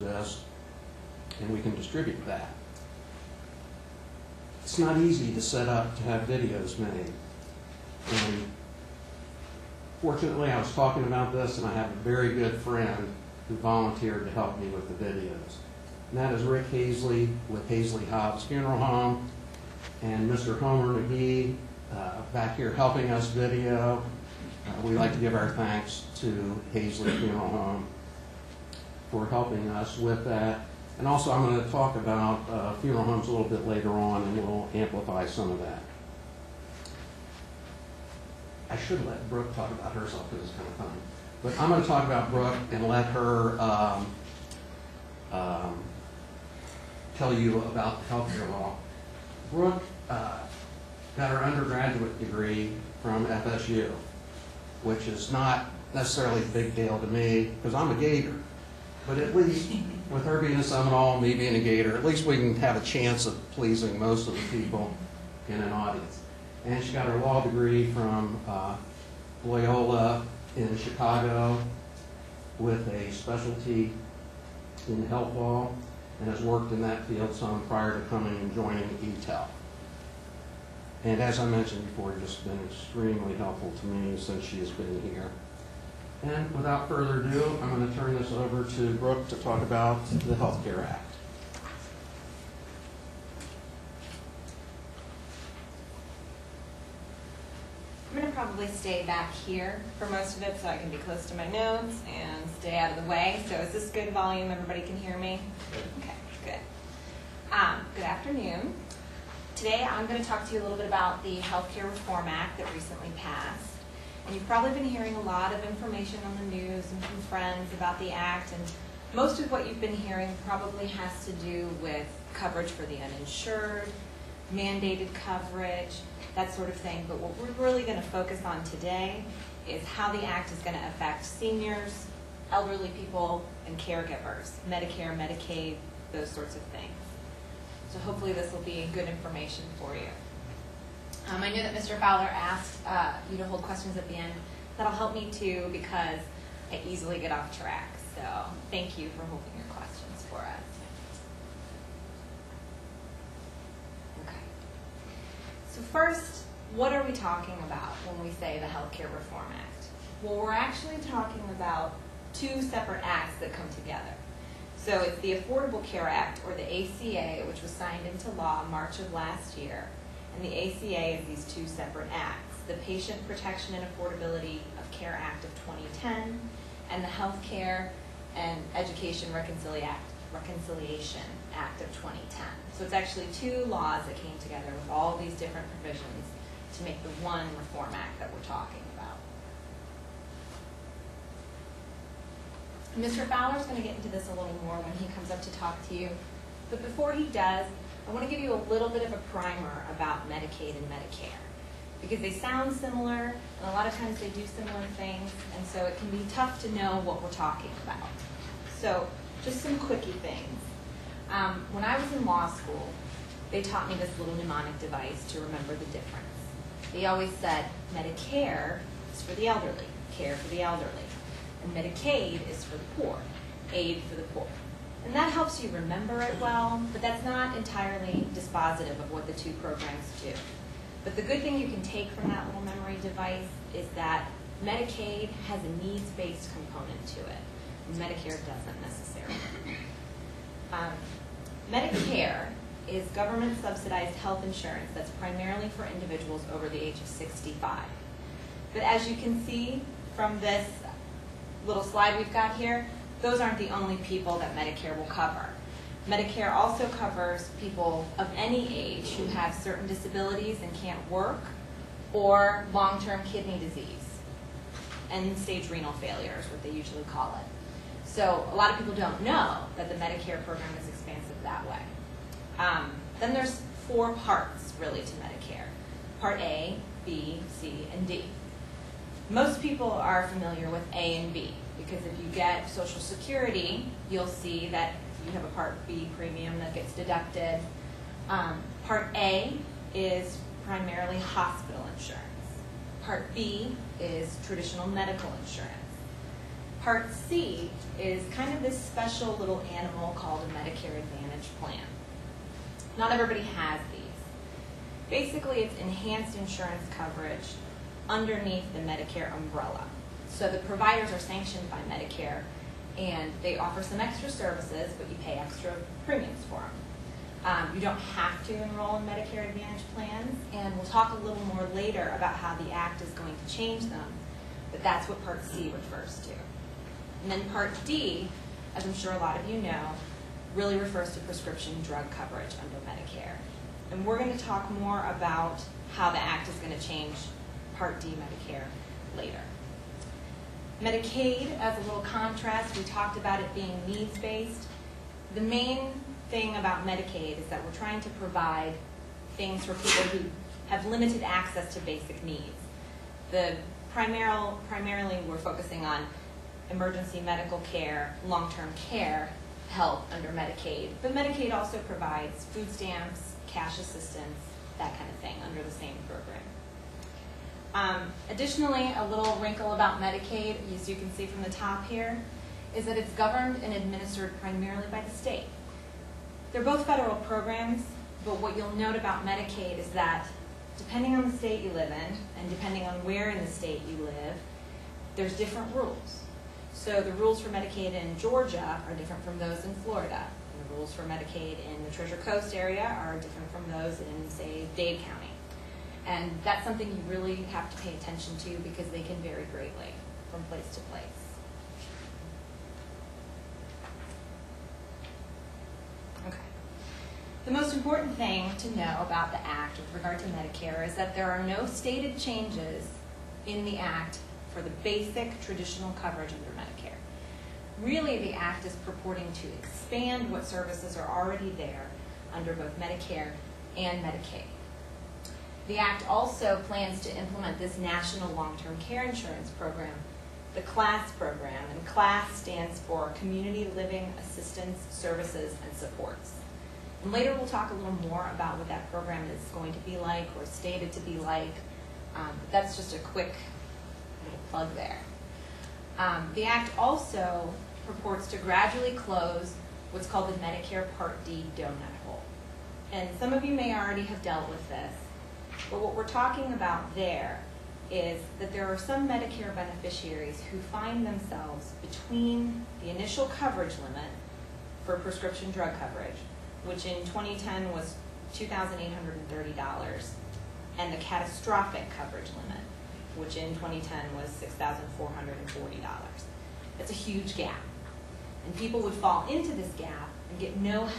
this, and we can distribute that. It's not easy to set up to have videos made. And fortunately, I was talking about this, and I have a very good friend who volunteered to help me with the videos. And that is Rick Hazley with Hazley Hobbs Funeral Home, and Mr. Homer McGee back here helping us video. We'd like to give our thanks to Hazley Funeral Home for helping us with that. And also, I'm going to talk about funeral homes a little bit later on, and we'll amplify some of that. I should let Brooke talk about herself because it's kind of fun. But I'm going to talk about Brooke and let her tell you about the healthcare law. Brooke got her undergraduate degree from FSU, which is not necessarily a big deal to me because I'm a Gator. But at least with her being a Seminole, me being a Gator, at least we can have a chance of pleasing most of the people in an audience. And she got her law degree from Loyola in Chicago with a specialty in health law, and has worked in that field some prior to coming and joining ETEL. And as I mentioned before, just been extremely helpful to me since she has been here. And without further ado, I'm going to turn this over to Brooke to talk about the Healthcare Act. I'm going to probably stay back here for most of it so I can be close to my notes and stay out of the way. So is this good volume? Everybody can hear me? Okay, good. Good afternoon. Today I'm going to talk to you a little bit about the Healthcare Reform Act that recently passed. And you've probably been hearing a lot of information on the news and from friends about the act, and most of what you've been hearing probably has to do with coverage for the uninsured, mandated coverage, that sort of thing. But what we're really going to focus on today is how the act is going to affect seniors, elderly people, and caregivers, Medicare, Medicaid, those sorts of things. So hopefully this will be good information for you. I know that Mr. Fowler asked you to hold questions at the end. That'll help me too because I easily get off track. So thank you for holding your questions for us. Okay. So first, what are we talking about when we say the Healthcare Reform Act? Well, we're actually talking about two separate acts that come together. So it's the Affordable Care Act, or the ACA, which was signed into law in March of last year. And the ACA is these two separate acts, the Patient Protection and Affordability of Care Act of 2010 and the Healthcare and Education Reconciliation Act of 2010. So it's actually two laws that came together with all these different provisions to make the one Reform Act that we're talking about. Mr. Fowler is going to get into this a little more when he comes up to talk to you. But before he does, I want to give you a little bit of a primer about Medicaid and Medicare, because they sound similar, and a lot of times they do similar things, and so it can be tough to know what we're talking about. So just some quickie things. When I was in law school, they taught me this little mnemonic device to remember the difference. They always said Medicare is for the elderly, care for the elderly, and Medicaid is for the poor, aid for the poor. And that helps you remember it well, but that's not entirely dispositive of what the two programs do. But the good thing you can take from that little memory device is that Medicaid has a needs-based component to it. Medicare doesn't necessarily. Medicare is government-subsidized health insurance that's primarily for individuals over the age of 65. But as you can see from this little slide we've got here, those aren't the only people that Medicare will cover. Medicare also covers people of any age who have certain disabilities and can't work, or long-term kidney disease, end-stage renal failure is what they usually call it. So a lot of people don't know that the Medicare program is expansive that way. Then there's four parts, really, to Medicare. Part A, B, C, and D. Most people are familiar with A and B, because if you get Social Security, you'll see that you have a Part B premium that gets deducted. Part A is primarily hospital insurance. Part B is traditional medical insurance. Part C is kind of this special little animal called a Medicare Advantage plan. Not everybody has these. Basically, it's enhanced insurance coverage underneath the Medicare umbrella. So the providers are sanctioned by Medicare, and they offer some extra services, but you pay extra premiums for them. You don't have to enroll in Medicare Advantage plans, and we'll talk a little more later about how the Act is going to change them, but that's what Part C refers to. And then Part D, as I'm sure a lot of you know, really refers to prescription drug coverage under Medicare. And we're going to talk more about how the Act is going to change Part D Medicare later. Medicaid, as a little contrast, we talked about it being needs-based. The main thing about Medicaid is that we're trying to provide things for people who have limited access to basic needs. Primarily we're focusing on emergency medical care, long-term care help under Medicaid. But Medicaid also provides food stamps, cash assistance, that kind of thing under the same program. Additionally, a little wrinkle about Medicaid, as you can see from the top here, is that it's governed and administered primarily by the state. They're both federal programs, but what you'll note about Medicaid is that depending on the state you live in, and depending on where in the state you live, there's different rules. So the rules for Medicaid in Georgia are different from those in Florida. And the rules for Medicaid in the Treasure Coast area are different from those in, say, Dade County. And that's something you really have to pay attention to because they can vary greatly from place to place. Okay. The most important thing to know about the Act with regard to Medicare is that there are no stated changes in the Act for the basic traditional coverage under Medicare. Really, the Act is purporting to expand what services are already there under both Medicare and Medicaid. The Act also plans to implement this national long-term care insurance program, the CLASS program, and CLASS stands for Community Living Assistance Services and Supports. And later we'll talk a little more about what that program is going to be like or stated to be like. But that's just a quick little plug there. The Act also purports to gradually close what's called the Medicare Part D donut hole. And some of you may already have dealt with this, but what we're talking about there is that there are some Medicare beneficiaries who find themselves between the initial coverage limit for prescription drug coverage, which in 2010 was $2,830, and the catastrophic coverage limit, which in 2010 was $6,440. That's a huge gap. And people would fall into this gap and get no help